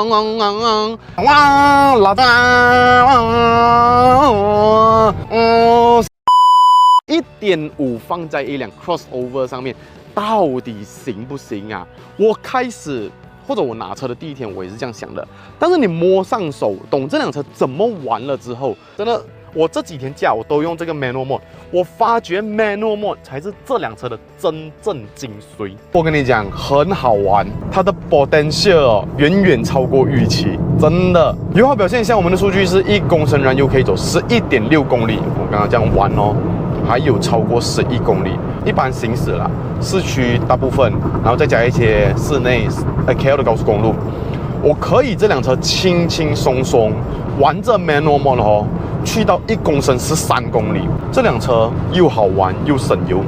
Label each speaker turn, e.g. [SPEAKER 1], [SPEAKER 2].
[SPEAKER 1] 哇，老大1.5放在一辆 crossover 上面，到底行不行啊？我开始或者我拿车的第一天，我也是这样想的。但是你摸上手，懂这辆车怎么玩了之后，真的，我这几天假我都用这个 manual mode， 我发觉 manual mode 才是这辆车的真正精髓。我跟你讲，很好玩，它的 potential 远远超过预期，真的。油耗表现像我们的数据是1公升燃油可以走11.6公里，我刚刚这样玩哦。还有超过11公里，一般行驶啦，市区大部分，然后再加一些室内KL 的高速公路，我可以这辆车轻轻松松玩着 manual mode 哦，去到1公升13公里，这辆车又好玩又省油。